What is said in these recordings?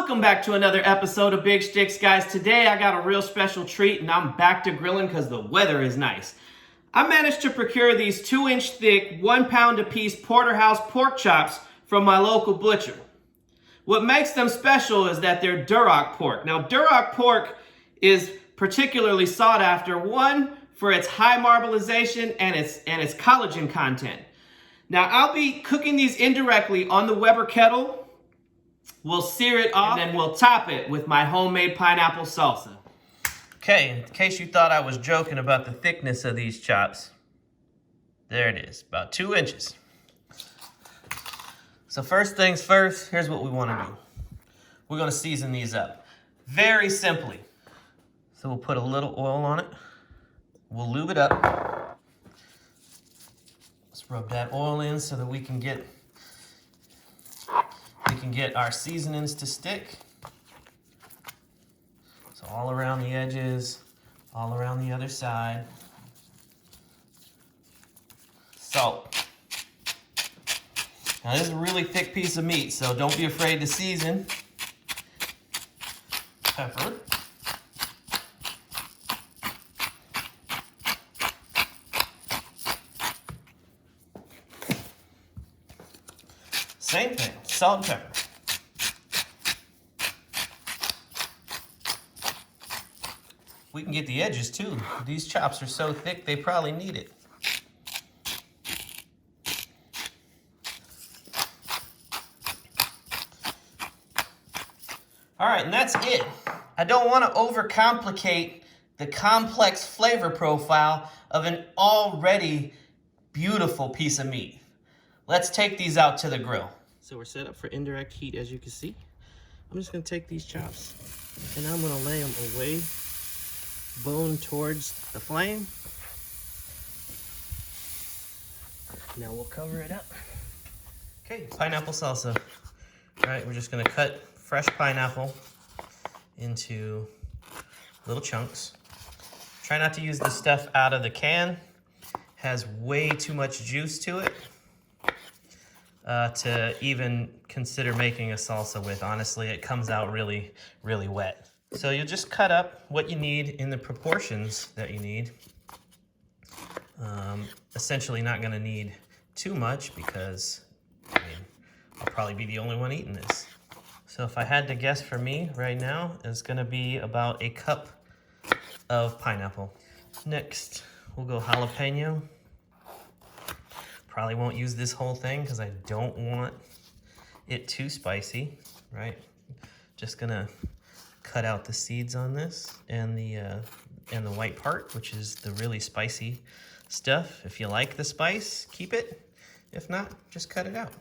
Welcome back to another episode of Big Shticks, guys. Today I got a real special treat and I'm back to grilling because the weather is nice. I managed to procure these 2-inch thick, 1 pound a piece porterhouse pork chops from my local butcher. What makes them special is that they're Duroc pork. Now, Duroc pork is particularly sought after, one, for its high marbleization and its collagen content. Now, I'll be cooking these indirectly on the Weber kettle. We'll sear it off, and then we'll top it with my homemade pineapple salsa. Okay, in case you thought I was joking about the thickness of these chops, there it is, about 2 inches. So first things first, here's what we want to do. We're going to season these up very simply. So we'll put a little oil on it. We'll lube it up. Let's rub that oil in so that we can get our seasonings to stick. So all around the edges, all around the other side. Salt. Now this is a really thick piece of meat, so don't be afraid to season. Pepper. Same thing, salt and pepper. We can get the edges too. These chops are so thick, they probably need it. All right, and that's it. I don't want to overcomplicate the complex flavor profile of an already beautiful piece of meat. Let's take these out to the grill. So we're set up for indirect heat, as you can see. I'm just gonna take these chops and I'm gonna lay them away, bone towards the flame. Now we'll cover it up. Okay, pineapple salsa. All right, we're just gonna cut fresh pineapple into little chunks. Try not to use the stuff out of the can. Has way too much juice to it to even consider making a salsa with. Honestly, it comes out really, really wet. So you'll just cut up what you need in the proportions that you need. Essentially not gonna need too much because, I mean, I'll probably be the only one eating this. So if I had to guess for me right now, it's gonna be about a cup of pineapple. Next, we'll go jalapeno. Probably won't use this whole thing because I don't want it too spicy, right? Just gonna cut out the seeds on this and the white part, which is the really spicy stuff. If you like the spice, keep it. If not, just cut it out.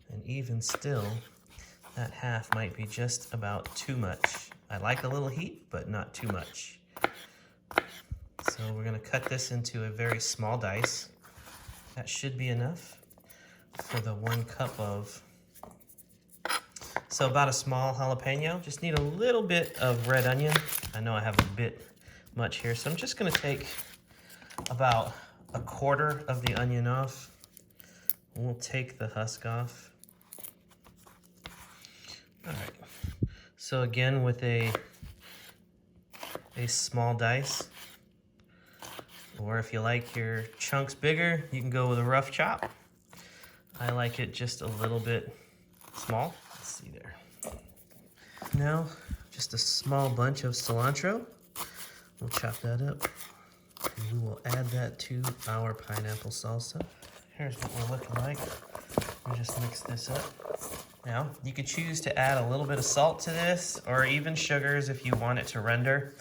And even still, that half might be just about too much. I like a little heat, but not too much. So we're gonna cut this into a very small dice. That should be enough for the 1 cup of. So about a small jalapeno. Just need a little bit of red onion. I know I have a bit much here, so I'm just gonna take about 1/4 of the onion off. We'll take the husk off. All right, so again with a small dice, or if you like your chunks bigger, you can go with a rough chop. I like it just a little bit small. Let's see there. Now, just a small bunch of cilantro. We'll chop that up, and we will add that to our pineapple salsa. Here's what we're looking like. We'll just mix this up. Now, you could choose to add a little bit of salt to this, or even sugars if you want it to render.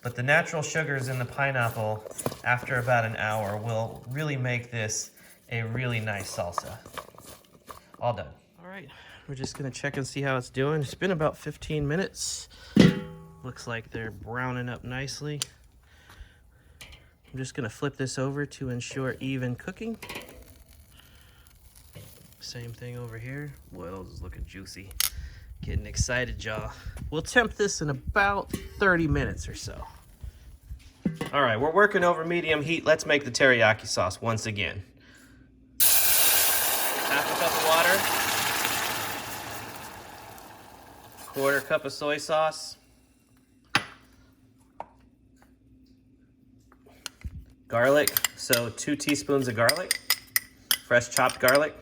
But the natural sugars in the pineapple, after about an hour, will really make this a really nice salsa. All done. All right, we're just gonna check and see how it's doing. It's been about 15 minutes. Looks like they're browning up nicely. I'm just gonna flip this over to ensure even cooking. Same thing over here. Boy, this is looking juicy. Getting excited, y'all. We'll temp this in about 30 minutes or so. All right, we're working over medium heat. Let's make the teriyaki sauce once again. Half a cup of water. 1/4 cup of soy sauce. Garlic, so 2 teaspoons of garlic, fresh chopped garlic.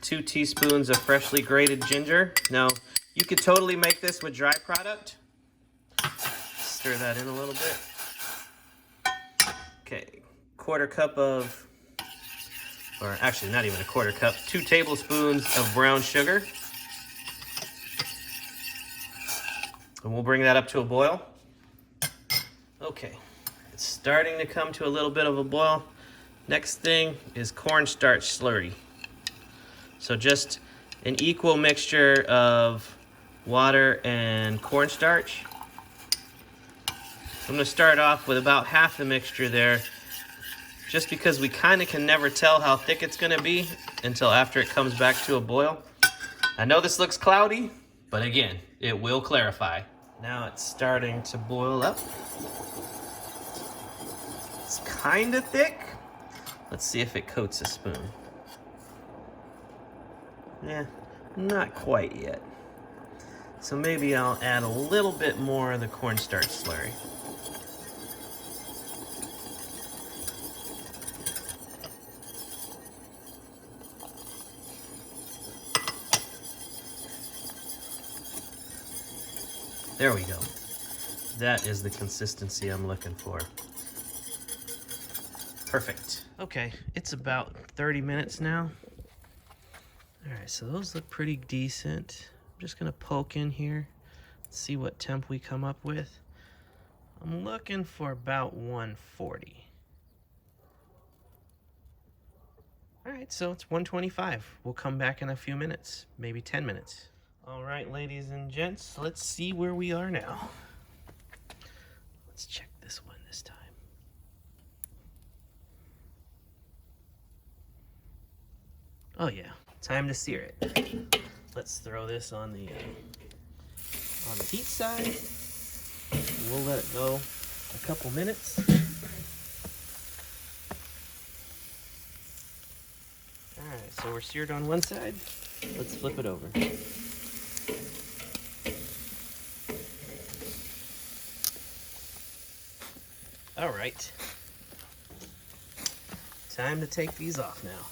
2 teaspoons of freshly grated ginger. Now, you could totally make this with dry product. Stir that in a little bit. Okay, 1/4 cup of, or actually not even a 1/4 cup, 2 tablespoons of brown sugar. And we'll bring that up to a boil. Okay, it's starting to come to a little bit of a boil. Next thing is cornstarch slurry. So just an equal mixture of water and cornstarch. I'm gonna start off with about half the mixture there, just because we kind of can never tell how thick it's gonna be until after it comes back to a boil. I know this looks cloudy, but again, it will clarify. Now it's starting to boil up. It's kind of thick. Let's see if it coats a spoon. Yeah, not quite yet. So maybe I'll add a little bit more of the cornstarch slurry. There we go. That is the consistency I'm looking for. Perfect. Okay, it's about 30 minutes now. All right, so those look pretty decent. I'm just gonna poke in here, see what temp we come up with. I'm looking for about 140. All right, so it's 125. We'll come back in a few minutes, maybe 10 minutes. All right, ladies and gents, let's see where we are now. Let's check this one this time. Oh yeah, time to sear it. Let's throw this on the heat side. We'll let it go a couple minutes. All right, so we're seared on one side. Let's flip it over. All right, time to take these off now.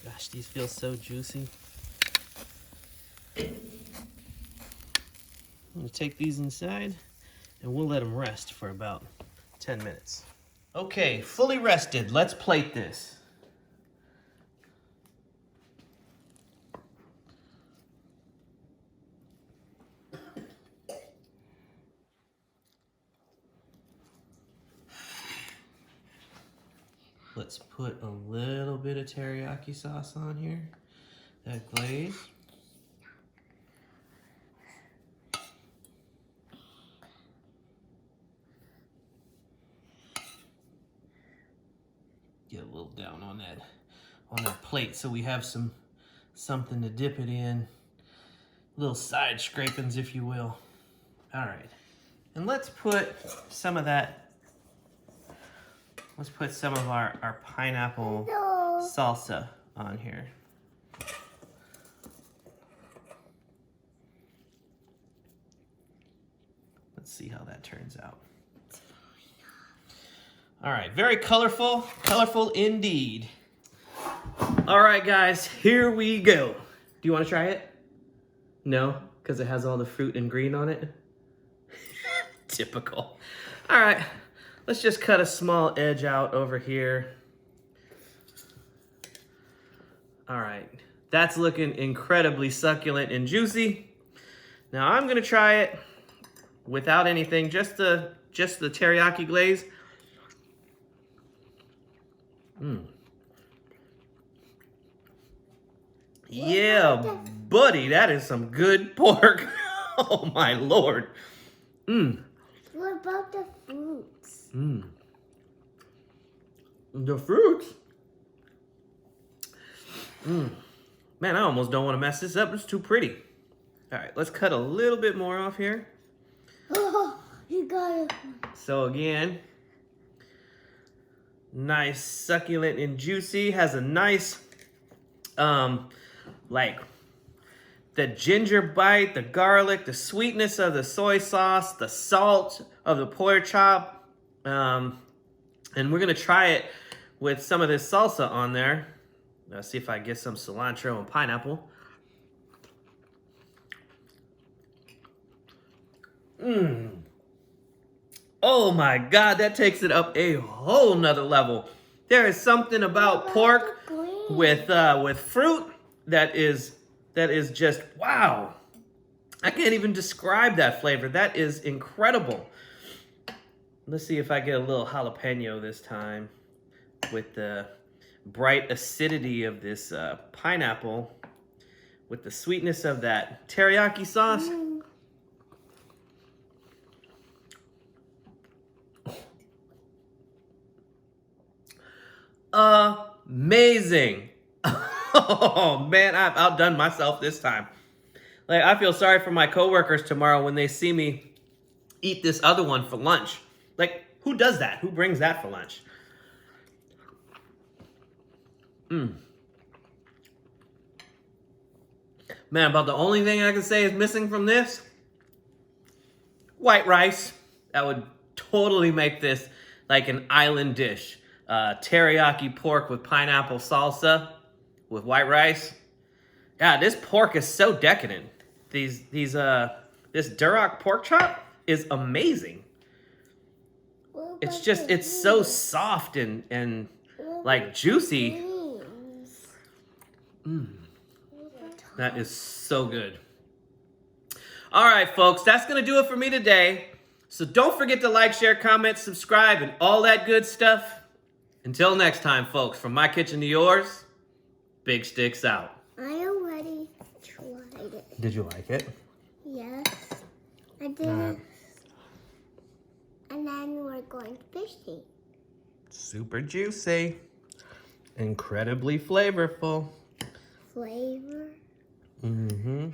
Gosh, these feel so juicy. I'm gonna take these inside and we'll let them rest for about 10 minutes. Okay, fully rested. Let's plate this. Let's put a little bit of teriyaki sauce on here, that glaze. Get a little down on that plate so we have something to dip it in. Little side scrapings, if you will. All right, and let's put some of that. Let's put some of our pineapple salsa on here. Let's see how that turns out. All right, very colorful indeed. All right, guys, here we go. Do you want to try it? No, because it has all the fruit and green on it? Typical. All right. Let's just cut a small edge out over here. All right, that's looking incredibly succulent and juicy. Now I'm gonna try it without anything, just the teriyaki glaze. Yeah, buddy, that is some good pork. Oh my Lord. What about the fruits? The fruits? Man, I almost don't want to mess this up. It's too pretty. All right, let's cut a little bit more off here. Oh, you got it. So again, nice, succulent and juicy. Has a nice like the ginger bite, the garlic, the sweetness of the soy sauce, the salt of the pork chop. And we're gonna try it with some of this salsa on there. Let's see if I get some cilantro and pineapple. Oh my God, that takes it up a whole nother level. There is something about pork with fruit that is just wow. I can't even describe that flavor. That is incredible. Let's see if I get a little jalapeno this time with the bright acidity of this pineapple with the sweetness of that teriyaki sauce. Amazing. Oh man, I've outdone myself this time. Like, I feel sorry for my coworkers tomorrow when they see me eat this other one for lunch. Like, who does that? Who brings that for lunch? Man, about the only thing I can say is missing from this, white rice. That would totally make this like an island dish. Teriyaki pork with pineapple salsa with white rice. God, this pork is so decadent. This Duroc pork chop is amazing. It's so soft and like juicy. That is so good. All right, folks, that's gonna do it for me today. So don't forget to like, share, comment, subscribe, and all that good stuff. Until next time, folks, from my kitchen to yours, Big Shticks out. I already tried it. Did you like it? Yes, I did. And then we're going fishing. Super juicy. Incredibly flavorful. Flavor. Mm-hmm.